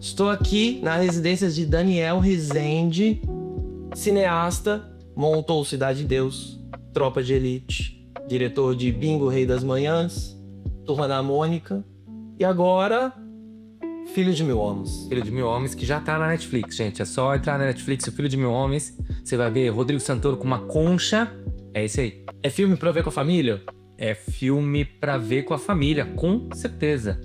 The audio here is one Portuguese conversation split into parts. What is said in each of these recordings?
Estou aqui na residência de Daniel Rezende, cineasta, montou Cidade de Deus, Tropa de Elite, diretor de Bingo Rei das Manhãs, Turma da Mônica e agora Filho de Mil Homens. Filho de Mil Homens, que já tá na Netflix, gente. É só entrar na Netflix, o Filho de Mil Homens. Você vai ver Rodrigo Santoro com uma concha. É isso aí. É filme pra ver com a família? É filme pra ver com a família, com certeza.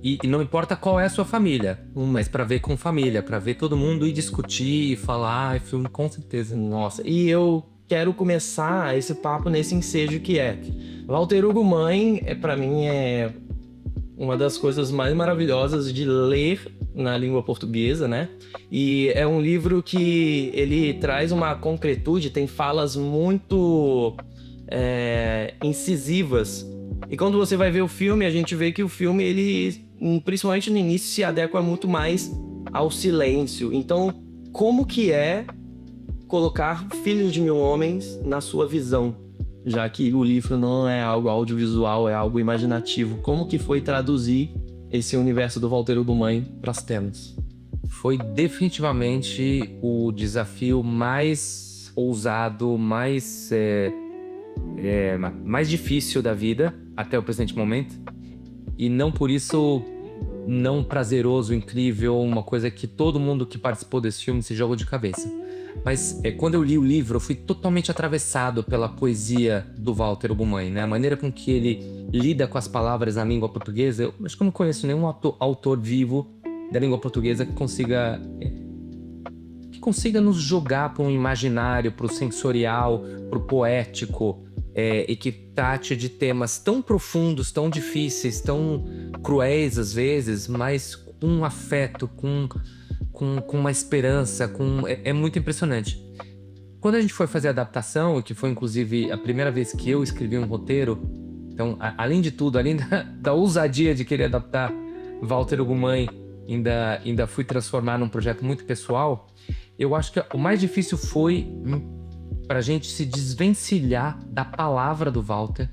E não importa qual é a sua família, mas pra ver com família, pra ver todo mundo e discutir e falar. É filme com certeza. Nossa, e eu quero começar esse papo nesse ensejo que é Walter Hugo Mãe, pra mim é uma das coisas mais maravilhosas de ler na língua portuguesa, né? E é um livro que ele traz uma concretude, tem falas muito incisivas. E quando você vai ver o filme, a gente vê que o filme, ele, principalmente no início, se adequa muito mais ao silêncio. Então, como que é colocar Filhos de Mil Homens na sua visão? Já que o livro não é algo audiovisual, é algo imaginativo. Como que foi traduzir esse universo do Walter Hugo Mãe para as telas? Foi definitivamente o desafio mais ousado, mais difícil da vida até o presente momento. E não por isso não prazeroso, incrível, uma coisa que todo mundo que participou desse filme se jogou de cabeça. Mas quando eu li o livro, eu fui totalmente atravessado pela poesia do Walter Hugo Mãe, né? A maneira com que ele lida com as palavras na língua portuguesa. Eu acho que eu não conheço nenhum autor vivo da língua portuguesa que consiga nos jogar para um imaginário, para o sensorial, para o poético, e que trate de temas tão profundos, tão difíceis, tão cruéis às vezes, mas com um afeto, com uma esperança, é muito impressionante. Quando a gente foi fazer a adaptação, que foi inclusive a primeira vez que eu escrevi um roteiro, então, além de tudo, além da ousadia de querer adaptar Walter Hugo Mãe, ainda fui transformar num projeto muito pessoal, eu acho que o mais difícil foi pra gente se desvencilhar da palavra do Walter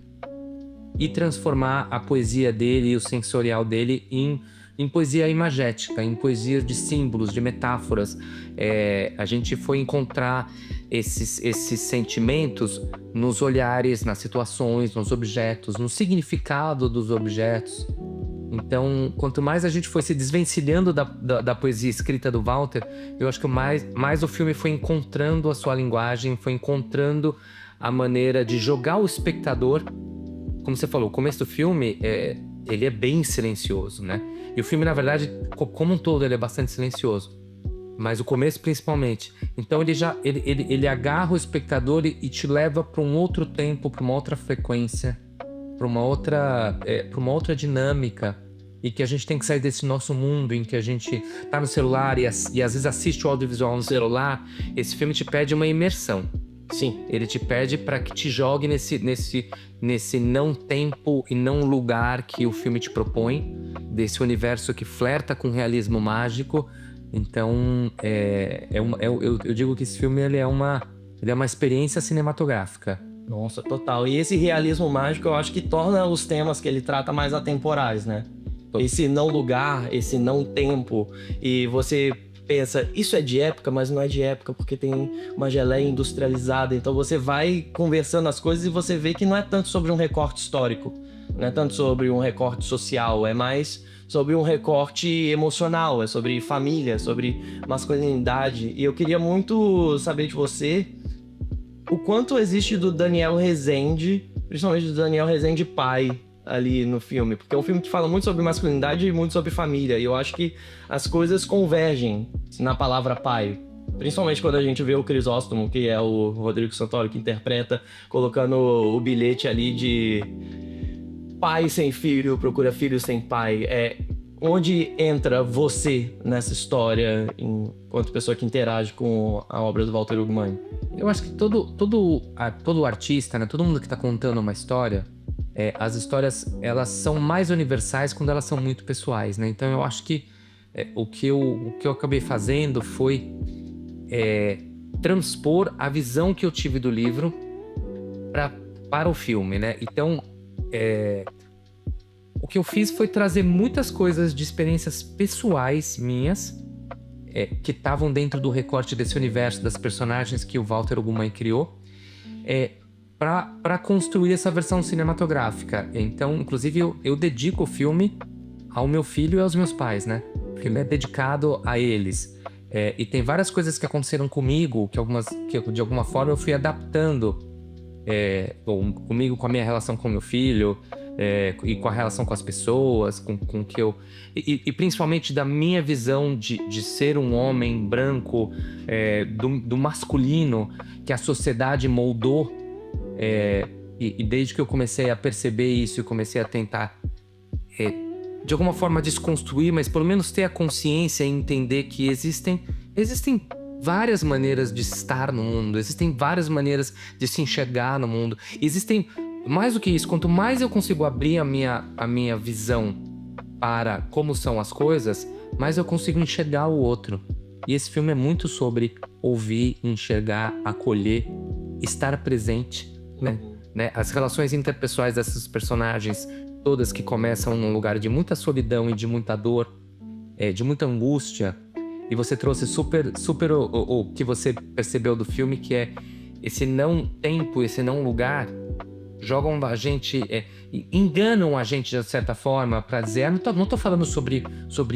e transformar a poesia dele e o sensorial dele em poesia imagética, em poesia de símbolos, de metáforas. A gente foi encontrar esses sentimentos nos olhares, nas situações, nos objetos, no significado dos objetos. Então, quanto mais a gente foi se desvencilhando da poesia escrita do Walter, eu acho que mais o filme foi encontrando a sua linguagem, foi encontrando a maneira de jogar o espectador. Como você falou, o começo do filme, ele é bem silencioso, né? E o filme, na verdade, como um todo, ele é bastante silencioso. Mas o começo, principalmente. Então, ele agarra o espectador e te leva para um outro tempo, para uma outra frequência, para uma outra dinâmica. E que a gente tem que sair desse nosso mundo em que a gente tá no celular e às vezes assiste o audiovisual no celular. Esse filme te pede uma imersão. Sim. Ele te pede para que te jogue nesse não tempo e não lugar que o filme te propõe, desse universo que flerta com realismo mágico. Então, eu digo que esse filme ele é uma experiência cinematográfica. Nossa, total. E esse realismo mágico eu acho que torna os temas que ele trata mais atemporais, né? Esse não lugar, esse não tempo. E você pensa, isso é de época, mas não é de época porque tem uma geleia industrializada. Então você vai conversando as coisas e você vê que não é tanto sobre um recorte histórico, não é tanto sobre um recorte social, é mais sobre um recorte emocional, é sobre família, sobre masculinidade. E eu queria muito saber de você o quanto existe do Daniel Rezende, principalmente do Daniel Rezende pai, ali no filme, porque é um filme que fala muito sobre masculinidade e muito sobre família, e eu acho que as coisas convergem na palavra pai, principalmente quando a gente vê o Crisóstomo, que é o Rodrigo Santoro que interpreta, colocando o bilhete ali de pai sem filho, procura filho sem pai. Onde entra você nessa história enquanto pessoa que interage com a obra do Walter Hugo Mãe? Eu acho que todo artista, né, todo mundo que tá contando uma história, as histórias, elas são mais universais quando elas são muito pessoais, né? Então eu acho que o que eu acabei fazendo foi transpor a visão que eu tive do livro para o filme, né? Então o que eu fiz foi trazer muitas coisas de experiências pessoais minhas, que estavam dentro do recorte desse universo das personagens que o Walter Ugumãe criou, para construir essa versão cinematográfica. Então, inclusive, eu dedico o filme ao meu filho e aos meus pais, né? O filme é dedicado a eles. E tem várias coisas que aconteceram comigo, que de alguma forma eu fui adaptando comigo, com a minha relação com meu filho, e com a relação com as pessoas, com que eu... E principalmente da minha visão de ser um homem branco, do masculino, que a sociedade moldou. E desde que eu comecei a perceber isso e comecei a tentar, de alguma forma, desconstruir, mas pelo menos ter a consciência e entender que existem várias maneiras de estar no mundo, existem várias maneiras de se enxergar no mundo. Existem, mais do que isso, quanto mais eu consigo abrir a minha visão para como são as coisas, mais eu consigo enxergar o outro. E esse filme é muito sobre ouvir, enxergar, acolher, estar presente, né? As relações interpessoais dessas personagens, todas que começam num lugar de muita solidão e de muita dor, de muita angústia. E você trouxe super o que você percebeu do filme, que é esse não tempo, esse não lugar, jogam a gente, enganam a gente de certa forma para dizer, não tô falando sobre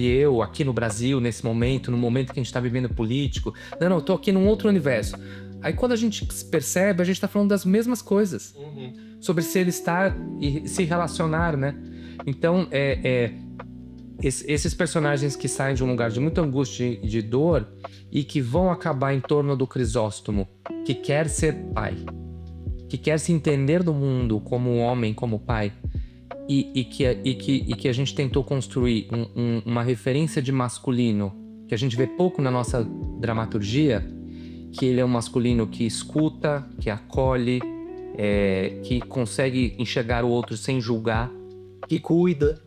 eu aqui no Brasil, nesse momento, no momento que a gente tá vivendo político. Não, eu tô aqui num outro universo. Aí quando a gente percebe, a gente tá falando das mesmas coisas. Sobre ser, estar e se relacionar, né? Então, esses personagens que saem de um lugar de muita angústia e de dor e que vão acabar em torno do Crisóstomo, que quer ser pai, que quer se entender do mundo como homem, como pai, e que a gente tentou construir uma referência de masculino que a gente vê pouco na nossa dramaturgia, que ele é um masculino que escuta, que acolhe, que consegue enxergar o outro sem julgar, que cuida,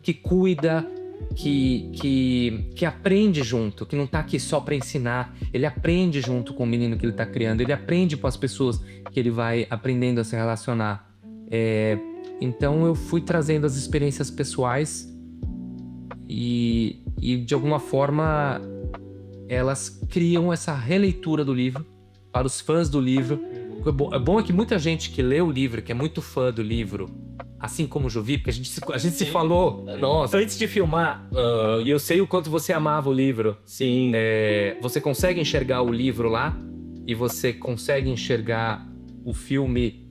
que aprende junto, que não tá aqui só para ensinar. Ele aprende junto com o menino que ele tá criando, ele aprende com as pessoas que ele vai aprendendo a se relacionar. Então eu fui trazendo as experiências pessoais e de alguma forma elas criam essa releitura do livro para os fãs do livro. É bom que muita gente que lê o livro, que é muito fã do livro, assim como o Jovi, porque a gente se falou, nossa, antes de filmar, e eu sei o quanto você amava o livro. Sim. Você consegue enxergar o livro lá e você consegue enxergar o filme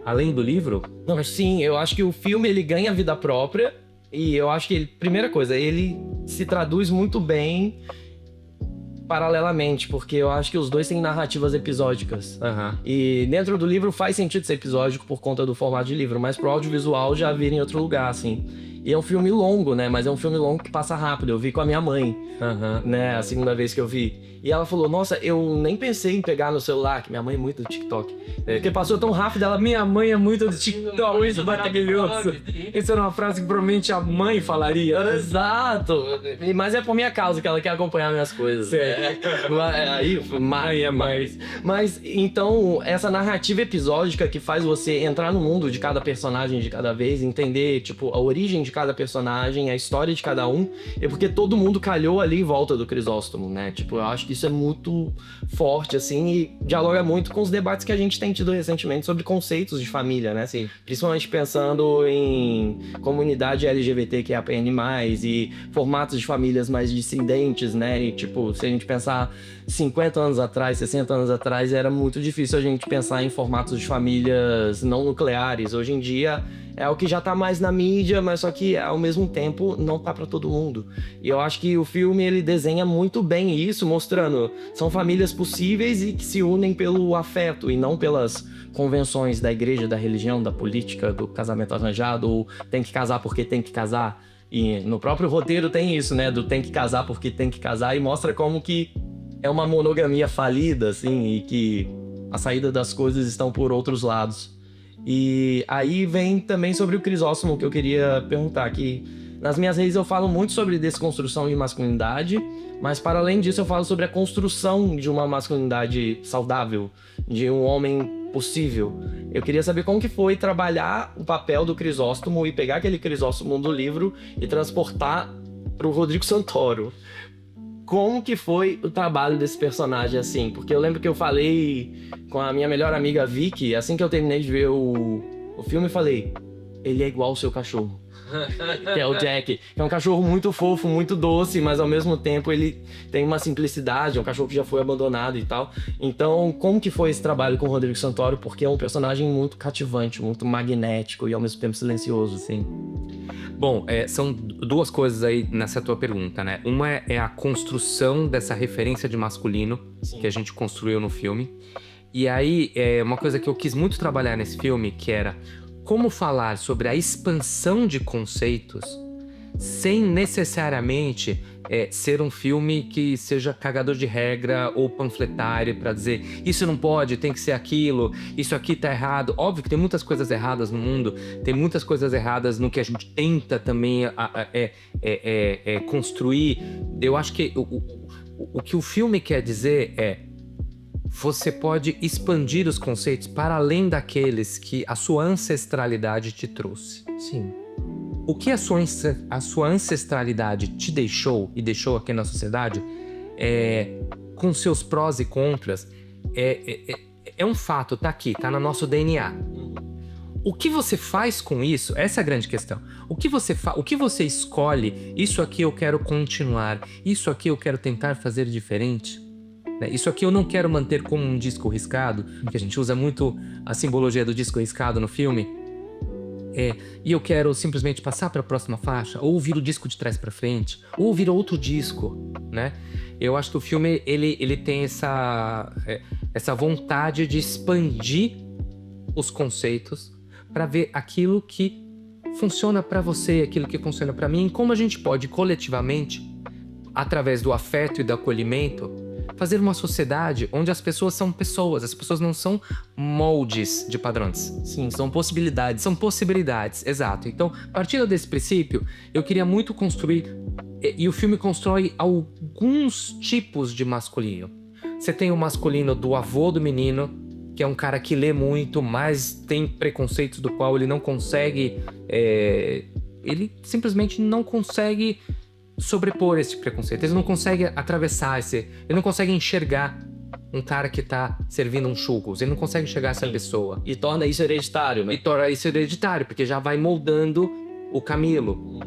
além do livro? Não, sim, eu acho que o filme ele ganha vida própria e eu acho que, primeira coisa, ele se traduz muito bem paralelamente, porque eu acho que os dois têm narrativas episódicas. E dentro do livro faz sentido ser episódico por conta do formato de livro, mas pro audiovisual já vira em outro lugar, assim. E é um filme longo, né? Mas é um filme longo que passa rápido. Eu vi com a minha mãe, né? A segunda vez que eu vi. E ela falou, nossa, eu nem pensei em pegar no celular, que minha mãe é muito do TikTok. Porque passou tão rápido, Minha mãe é muito do TikTok, isso é maravilhoso. Isso era uma frase que provavelmente a mãe falaria. Exato. Mas é por minha causa que ela quer acompanhar minhas coisas. Aí, mãe é mais. Mas, então, essa narrativa episódica que faz você entrar no mundo de cada personagem de cada vez, entender, tipo, a origem de cada personagem, a história de cada um, é porque todo mundo calhou ali em volta do Crisóstomo, né? Tipo, eu acho que isso é muito forte, assim, e dialoga muito com os debates que a gente tem tido recentemente sobre conceitos de família, né? Sim. Principalmente pensando em comunidade LGBTQIAPN+, e formatos de famílias mais dissidentes, né? E, tipo, se a gente pensar 50 anos atrás, 60 anos atrás, era muito difícil a gente pensar em formatos de famílias não nucleares. Hoje em dia é o que já tá mais na mídia, mas só que ao mesmo tempo não tá pra todo mundo. E eu acho que o filme ele desenha muito bem isso, mostrando são famílias possíveis e que se unem pelo afeto e não pelas convenções da igreja, da religião, da política, do casamento arranjado, ou tem que casar porque tem que casar. E no próprio roteiro tem isso, né, do tem que casar porque tem que casar, e mostra como que é uma monogamia falida, assim, e que a saída das coisas estão por outros lados. E aí vem também sobre o Crisóstomo, que eu queria perguntar, que nas minhas redes eu falo muito sobre desconstrução de masculinidade, mas para além disso eu falo sobre a construção de uma masculinidade saudável, de um homem possível. Eu queria saber como que foi trabalhar o papel do Crisóstomo e pegar aquele Crisóstomo do livro e transportar pro Rodrigo Santoro. Como que foi o trabalho desse personagem, assim? Porque eu lembro que eu falei com a minha melhor amiga Vicky, assim que eu terminei de ver o filme, eu falei, ele é igual o seu cachorro. Que é o Jack, que é um cachorro muito fofo, muito doce, mas ao mesmo tempo ele tem uma simplicidade, é um cachorro que já foi abandonado e tal. Então, como que foi esse trabalho com o Rodrigo Santoro? Porque é um personagem muito cativante, muito magnético e ao mesmo tempo silencioso, assim. Bom, são duas coisas aí nessa tua pergunta, né? Uma é a construção dessa referência de masculino Sim. que a gente construiu no filme. E aí, uma coisa que eu quis muito trabalhar nesse filme, que era como falar sobre a expansão de conceitos sem necessariamente ser um filme que seja cagador de regra ou panfletário pra dizer isso não pode, tem que ser aquilo, isso aqui tá errado. Óbvio que tem muitas coisas erradas no mundo, tem muitas coisas erradas no que a gente tenta também construir. Eu acho que o que o filme quer dizer é: você pode expandir os conceitos para além daqueles que a sua ancestralidade te trouxe. Sim. O que a sua ancestralidade te deixou e deixou aqui na sociedade, com seus prós e contras, é um fato, tá aqui, tá no nosso DNA. O que você faz com isso? Essa é a grande questão. O que você escolhe? Isso aqui eu quero continuar, isso aqui eu quero tentar fazer diferente. Isso aqui eu não quero manter como um disco riscado, que a gente usa muito a simbologia do disco riscado no filme. E eu quero simplesmente passar para a próxima faixa, ou ouvir o disco de trás para frente, ou ouvir outro disco, né? Eu acho que o filme ele tem essa vontade de expandir os conceitos para ver aquilo que funciona para você, aquilo que funciona para mim, e como a gente pode coletivamente, através do afeto e do acolhimento, fazer uma sociedade onde as pessoas são pessoas, as pessoas não são moldes de padrões. Sim, são possibilidades. São possibilidades, exato. Então, partindo desse princípio, eu queria muito construir, e o filme constrói alguns tipos de masculino. Você tem o masculino do avô do menino, que é um cara que lê muito, mas tem preconceitos do qual ele não consegue, ele simplesmente não consegue sobrepor esse preconceito, ele não consegue atravessar ele não consegue enxergar um cara que tá servindo um churros, ele não consegue enxergar essa pessoa. E torna isso hereditário, né? E torna isso hereditário, porque já vai moldando o Camilo.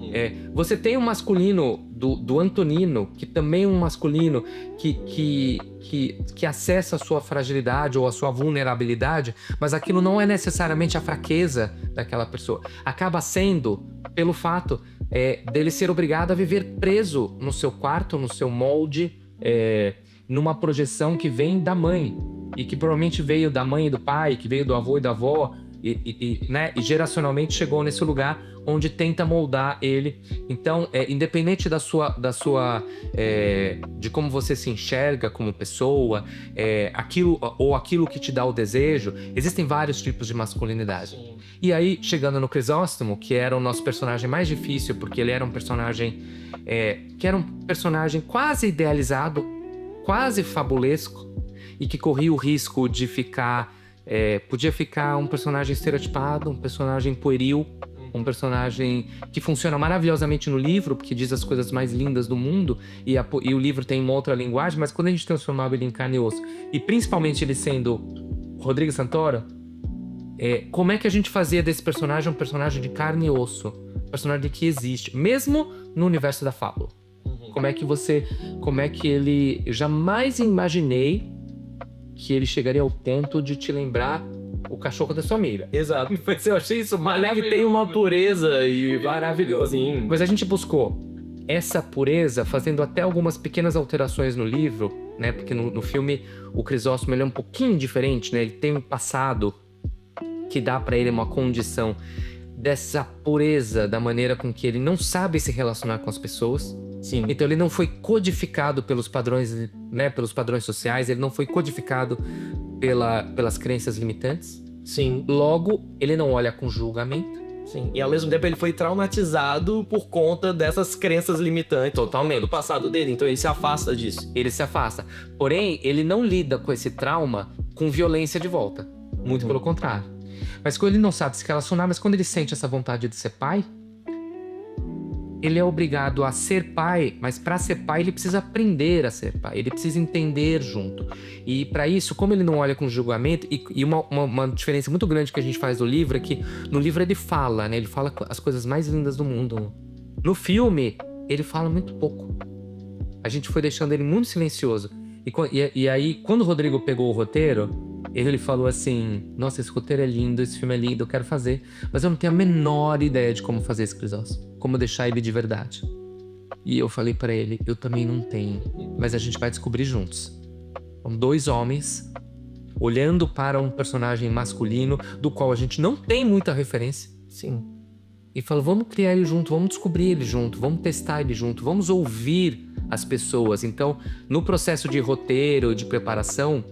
Você tem um masculino do Antonino, que também é um masculino que acessa a sua fragilidade ou a sua vulnerabilidade, mas aquilo não é necessariamente a fraqueza daquela pessoa. Acaba sendo pelo fato dele ser obrigado a viver preso no seu quarto, no seu molde, numa projeção que vem da mãe, e que provavelmente veio da mãe e do pai, que veio do avô e da avó, né, e geracionalmente chegou nesse lugar onde tenta moldar ele. Então, independente de como você se enxerga como pessoa, aquilo que te dá o desejo, existem vários tipos de masculinidade. Sim. E aí, chegando no Crisóstomo, que era o nosso personagem mais difícil, porque ele era um personagem que era um personagem quase idealizado, quase fabulesco, e que corria o risco de podia ficar um personagem estereotipado, um personagem pueril, um personagem que funciona maravilhosamente no livro, porque diz as coisas mais lindas do mundo, e o livro tem uma outra linguagem, mas quando a gente transformava ele em carne e osso, e principalmente ele sendo Rodrigo Santoro, como é que a gente fazia desse personagem um personagem de carne e osso? Um personagem que existe, mesmo no universo da fábula. Como é que ele... Eu jamais imaginei que ele chegaria ao ponto de te lembrar o cachorro da sua amiga. Exato. Mas eu achei isso maravilhoso. Tem uma pureza e maravilhosa. Sim. Mas a gente buscou essa pureza fazendo até algumas pequenas alterações no livro, né? Porque no filme o Crisóstomo ele é um pouquinho diferente, né? Ele tem um passado que dá pra ele uma condição dessa pureza, da maneira com que ele não sabe se relacionar com as pessoas. Sim. Então ele não foi codificado pelos padrões, né, pelos padrões sociais, ele não foi codificado pelas crenças limitantes. Sim. Logo, ele não olha com julgamento. Sim. E ao mesmo tempo ele foi traumatizado por conta dessas crenças limitantes. Totalmente. Do passado dele, então ele se afasta disso. Ele se afasta. Porém, ele não lida com esse trauma com violência de volta. Muito pelo contrário. Mas quando ele não sabe se relacionar, mas quando ele sente essa vontade de ser pai, ele é obrigado a ser pai, mas para ser pai ele precisa aprender a ser pai, ele precisa entender junto. E para isso, como ele não olha com julgamento, e uma diferença muito grande que a gente faz do livro é que no livro ele fala, né? Ele fala as coisas mais lindas do mundo. No filme, ele fala muito pouco. A gente foi deixando ele muito silencioso. E aí, quando o Rodrigo pegou o roteiro, ele falou assim: nossa, esse roteiro é lindo, esse filme é lindo, eu quero fazer, mas eu não tenho a menor ideia de como fazer esse Crisóstomo, como deixar ele de verdade. E eu falei pra ele: eu também não tenho, mas a gente vai descobrir juntos. São 2 homens olhando para um personagem masculino do qual a gente não tem muita referência. Sim. E falou: vamos criar ele junto, vamos descobrir ele junto, vamos testar ele junto, vamos ouvir as pessoas. Então, no processo de roteiro, de preparação,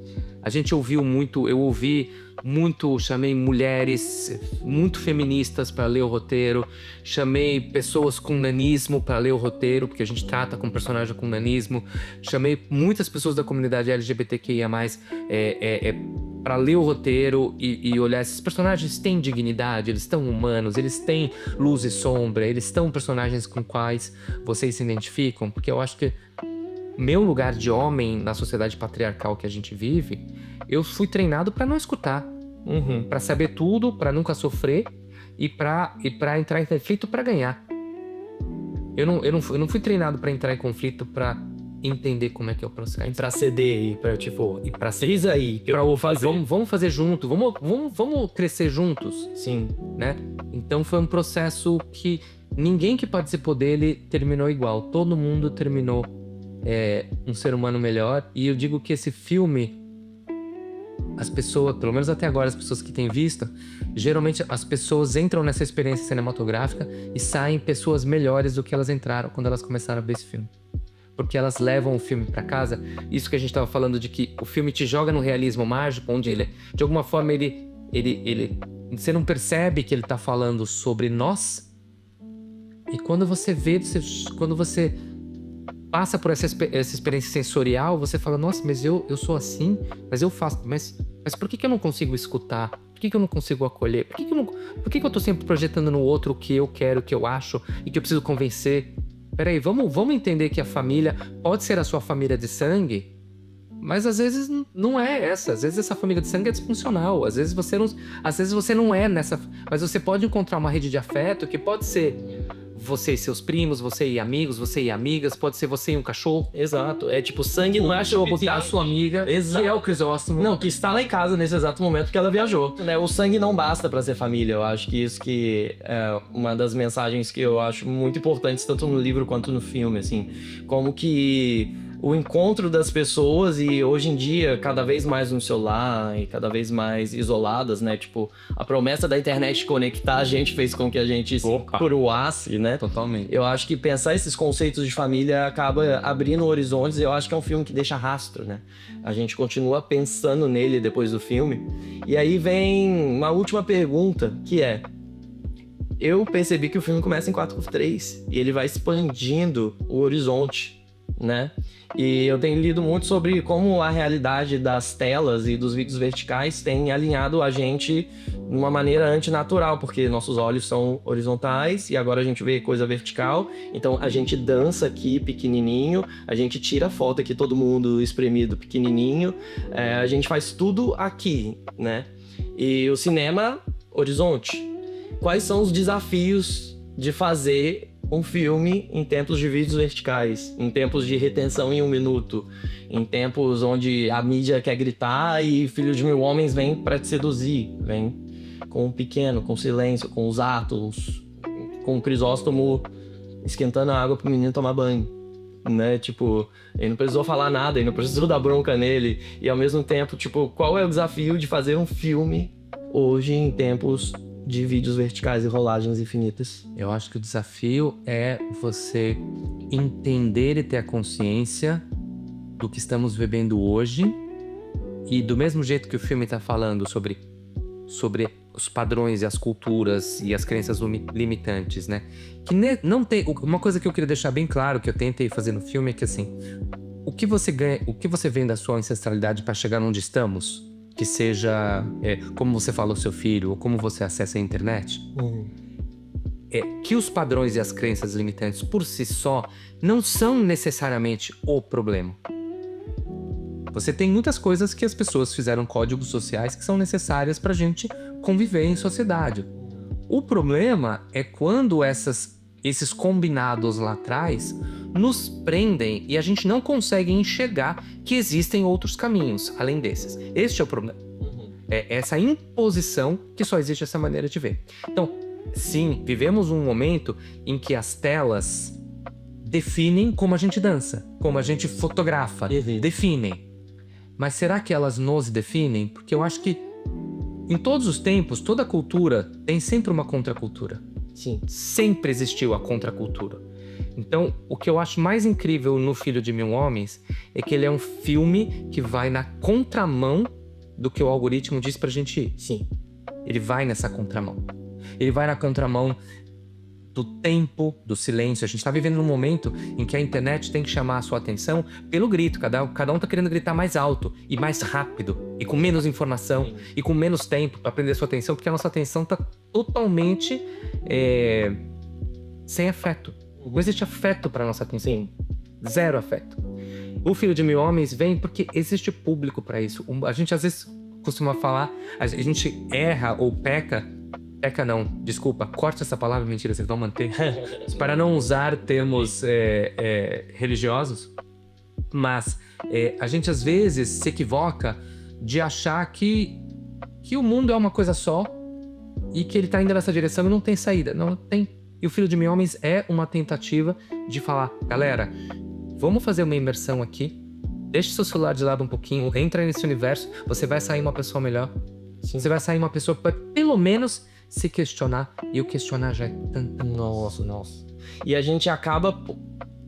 a gente ouviu muito, eu ouvi muito, chamei mulheres muito feministas para ler o roteiro, chamei pessoas com nanismo para ler o roteiro, porque a gente trata com personagem com nanismo, chamei muitas pessoas da comunidade LGBTQIA+, para ler o roteiro e olhar, esses personagens têm dignidade, eles estão humanos, eles têm luz e sombra, eles estão personagens com quais vocês se identificam, porque eu acho que meu lugar de homem na sociedade patriarcal que a gente vive, eu fui treinado para não escutar, para saber tudo, para nunca sofrer e para entrar em conflito para ganhar. Eu não fui treinado para entrar em conflito para entender como é que é o processo. Pra ceder e pra, tipo, e pra ser isso aí que eu vou fazer. Vamos fazer junto, vamos crescer juntos. Sim. Né? Então foi um processo que ninguém que participou dele terminou igual. Todo mundo terminou um ser humano melhor. E eu digo que esse filme, as pessoas, pelo menos até agora, as pessoas que têm visto, geralmente as pessoas entram nessa experiência cinematográfica e saem pessoas melhores do que elas entraram quando elas começaram a ver esse filme. Porque elas levam o filme pra casa. Isso que a gente tava falando de que o filme te joga no realismo mágico, onde ele, de alguma forma, ele você não percebe que ele tá falando sobre nós. E quando você vê, quando você passa por essa experiência sensorial, você fala: nossa, mas eu sou assim, mas eu faço, mas por que eu não consigo escutar? Por que eu não consigo acolher? Por que eu tô sempre projetando no outro o que eu quero, o que eu acho e que eu preciso convencer? Peraí, vamos entender que a família pode ser a sua família de sangue, mas às vezes não é essa. Às vezes essa família de sangue é disfuncional. Às vezes você não é nessa. Mas você pode encontrar uma rede de afeto que pode ser você e seus primos, você e amigos, você e amigas, pode ser você e um cachorro. Exato. É tipo, sangue não é a sua amiga, exato, que é o Crisóstomo. Não, que está lá em casa nesse exato momento que ela viajou. Né? O sangue não basta pra ser família. Eu acho que isso que é uma das mensagens que eu acho muito importantes, tanto no livro quanto no filme, assim. Como que o encontro das pessoas, e hoje em dia, cada vez mais no celular e cada vez mais isoladas, né? Tipo, a promessa da internet conectar a gente fez com que a gente se cruasse, né? Totalmente. Eu acho que pensar esses conceitos de família acaba abrindo horizontes. Eu acho que é um filme que deixa rastro, né? A gente continua pensando nele depois do filme. E aí vem uma última pergunta, que é: eu percebi que o filme começa em 4:3 e ele vai expandindo o horizonte, né? E eu tenho lido muito sobre como a realidade das telas e dos vídeos verticais tem alinhado a gente de uma maneira antinatural, porque nossos olhos são horizontais e agora a gente vê coisa vertical. Então a gente dança aqui pequenininho, a gente tira foto aqui todo mundo espremido pequenininho, a gente faz tudo aqui, né? E o cinema, horizonte. Quais são os desafios de fazer um filme em tempos de vídeos verticais, em tempos de retenção em 1 minuto, em tempos onde a mídia quer gritar e Filho de Mil Homens vem pra te seduzir, vem com o pequeno, com o silêncio, com os atos, com o Crisóstomo esquentando a água pro menino tomar banho, né? Tipo, ele não precisou falar nada, ele não precisou dar bronca nele, e ao mesmo tempo, tipo, qual é o desafio de fazer um filme hoje em tempos de vídeos verticais e rolagens infinitas? Eu acho que o desafio é você entender e ter a consciência do que estamos vivendo hoje, e do mesmo jeito que o filme está falando sobre os padrões e as culturas e as crenças limitantes, né? Que não tem... Uma coisa que eu queria deixar bem claro, que eu tentei fazer no filme, é que assim, o que você ganha, o que você vem da sua ancestralidade para chegar onde estamos, que que seja como você fala o seu filho, ou como você acessa a internet, que os padrões e as crenças limitantes por si só não são necessariamente o problema. Você tem muitas coisas que as pessoas fizeram códigos sociais que são necessárias pra gente conviver em sociedade. O problema é quando esses combinados lá atrás nos prendem e a gente não consegue enxergar que existem outros caminhos além desses. Este é o problema. É essa imposição que só existe essa maneira de ver. Então, sim, vivemos um momento em que as telas definem como a gente dança, como a gente fotografa, definem. Mas será que elas nos definem? Porque eu acho que em todos os tempos, toda cultura tem sempre uma contracultura. Sim. Sempre existiu a contracultura. Então, o que eu acho mais incrível no Filho de Mil Homens é que ele é um filme que vai na contramão do que o algoritmo diz pra gente ir. Sim. Ele vai nessa contramão. Ele vai na contramão do tempo, do silêncio. A gente tá vivendo num momento em que a internet tem que chamar a sua atenção pelo grito. Cada um tá querendo gritar mais alto e mais rápido e com menos informação e com menos tempo pra prender a sua atenção, porque a nossa atenção tá totalmente sem afeto. Não existe afeto pra nossa atenção. Zero afeto. O Filho de Mil Homens vem porque existe público pra isso. A gente às vezes costuma falar, a gente erra ou peca não, desculpa, corta essa palavra, mentira, vocês vão manter. Para não usar termos religiosos, mas a gente às vezes se equivoca de achar que o mundo é uma coisa só e que ele tá indo nessa direção e não tem saída. Não tem. E o Filho de Mil Homens é uma tentativa de falar, galera, vamos fazer uma imersão aqui, deixa seu celular de lado um pouquinho, entra nesse universo, você vai sair uma pessoa melhor. Sim. Você vai sair uma pessoa para pelo menos se questionar, e o questionar já é tanto. Nossa. E a gente acaba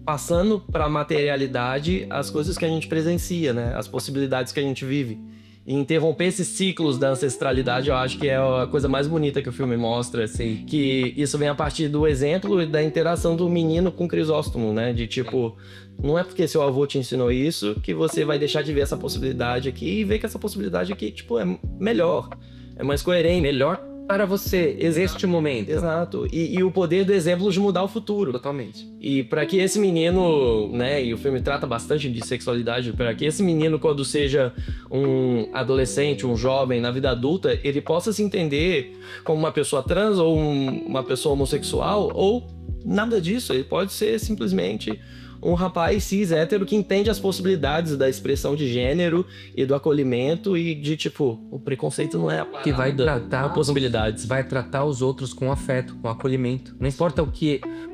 passando pra materialidade as coisas que a gente presencia, né? As possibilidades que a gente vive. E interromper esses ciclos da ancestralidade, eu acho que é a coisa mais bonita que o filme mostra, assim. Que isso vem a partir do exemplo e da interação do menino com Crisóstomo, né? De tipo, não é porque seu avô te ensinou isso que você vai deixar de ver essa possibilidade aqui e ver que essa possibilidade aqui, tipo, é melhor. É mais coerente. Melhor para você, este momento. Exato. E o poder do exemplo de mudar o futuro. Totalmente. E para que esse menino, né, e o filme trata bastante de sexualidade, para que esse menino, quando seja um adolescente, um jovem na vida adulta, ele possa se entender como uma pessoa trans ou uma pessoa homossexual ou nada disso. Ele pode ser simplesmente um rapaz cis hétero que entende as possibilidades da expressão de gênero e do acolhimento e de tipo, o preconceito não é a que vai tratar possibilidades. Vai tratar os outros com afeto, com acolhimento. Não importa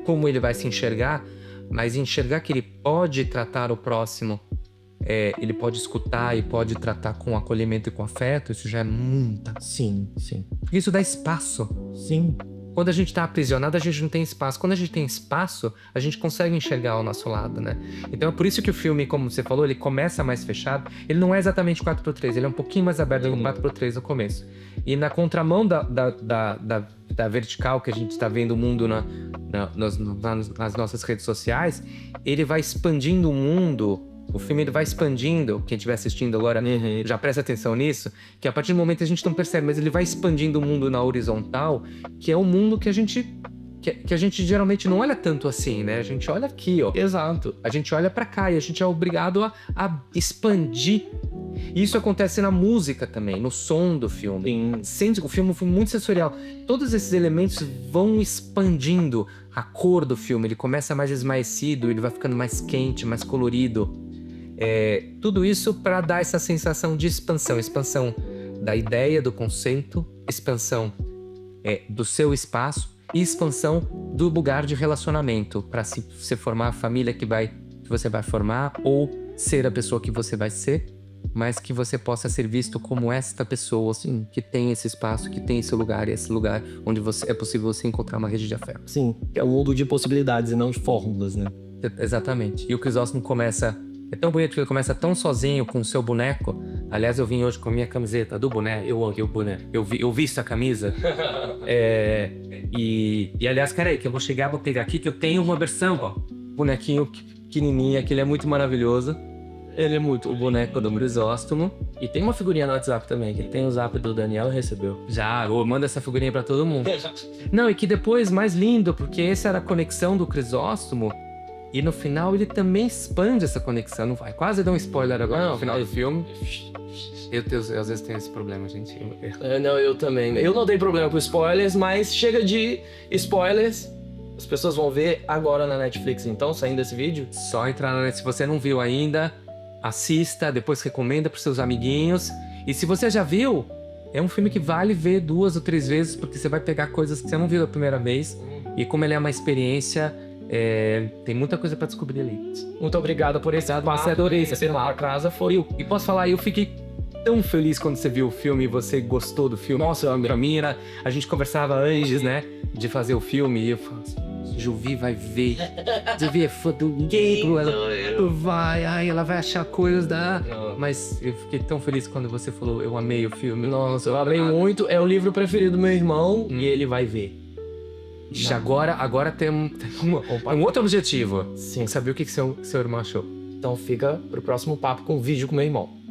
como ele vai se enxergar, mas enxergar que ele pode tratar o próximo, ele pode escutar e pode tratar com acolhimento e com afeto, isso já é muita. Sim. Isso dá espaço. Sim. Quando a gente tá aprisionado, a gente não tem espaço. Quando a gente tem espaço, a gente consegue enxergar o nosso lado, né? Então é por isso que o filme, como você falou, ele começa mais fechado. Ele não é exatamente 4:3, ele é um pouquinho mais aberto do que 4:3 no começo. E na contramão da vertical que a gente tá vendo o mundo nas nossas redes sociais, ele vai expandindo o mundo. O filme ele vai expandindo, quem estiver assistindo agora já presta atenção nisso, que a partir do momento a gente não percebe, mas ele vai expandindo o mundo na horizontal, que é um mundo que a gente geralmente não olha tanto assim, né? A gente olha aqui, ó. Exato. A gente olha pra cá e a gente é obrigado a expandir. E isso acontece na música também, no som do filme. O filme foi muito sensorial. Todos esses elementos vão expandindo a cor do filme. Ele começa mais esmaecido, ele vai ficando mais quente, mais colorido. Tudo isso para dar essa sensação de expansão da ideia, do conceito, expansão do seu espaço e expansão do lugar de relacionamento para se formar a família que você vai formar ou ser a pessoa que você vai ser, mas que você possa ser visto como esta pessoa, assim, que tem esse espaço, que tem esse lugar, e esse lugar onde é possível você encontrar uma rede de afeto. Sim, é um mundo de possibilidades e não de fórmulas, né? Exatamente. E o Crisóstomo começa... É tão bonito que ele começa tão sozinho com o seu boneco. Aliás, eu vim hoje com a minha camiseta do boneco. Eu visto a camisa. E aliás, peraí, que eu vou chegar, vou pegar aqui, que eu tenho uma versão, ó. Bonequinho pequenininho, que ele é muito maravilhoso. Ele é muito. O boneco do Crisóstomo. E tem uma figurinha no WhatsApp também, que tem o zap do Daniel e recebeu. Já, manda essa figurinha pra todo mundo. Não, e que depois, mais lindo, porque essa era a conexão do Crisóstomo. E no final ele também expande essa conexão. Não vai quase dar um spoiler agora no final do filme. Eu às vezes tenho esse problema, gente. Não, eu também. Eu não tenho problema com spoilers, mas chega de spoilers. As pessoas vão ver agora na Netflix, então, saindo desse vídeo. Só entrar na Netflix. Se você não viu ainda, assista, depois recomenda pros seus amiguinhos. E se você já viu, é um filme que vale ver 2 ou 3 vezes, porque você vai pegar coisas que você não viu da primeira vez. E como ele é uma experiência, tem muita coisa pra descobrir ali. Muito obrigado por esse passo. Adorei Você lá casa foi. E posso falar, eu fiquei tão feliz quando você viu o filme e você gostou do filme. Nossa, pra mim era... A gente conversava antes, né, de fazer o filme e eu falava assim, Juvi vai ver. Juvi é fã do livro, ela vai, ela vai achar coisas da... Mas eu fiquei tão feliz quando você falou, eu amei o filme. Nossa, eu amei muito. É o livro preferido do meu irmão e ele vai ver. Agora tem um outro objetivo. Sim. Saber o que seu irmão achou. Então fica pro próximo papo com o vídeo com meu irmão.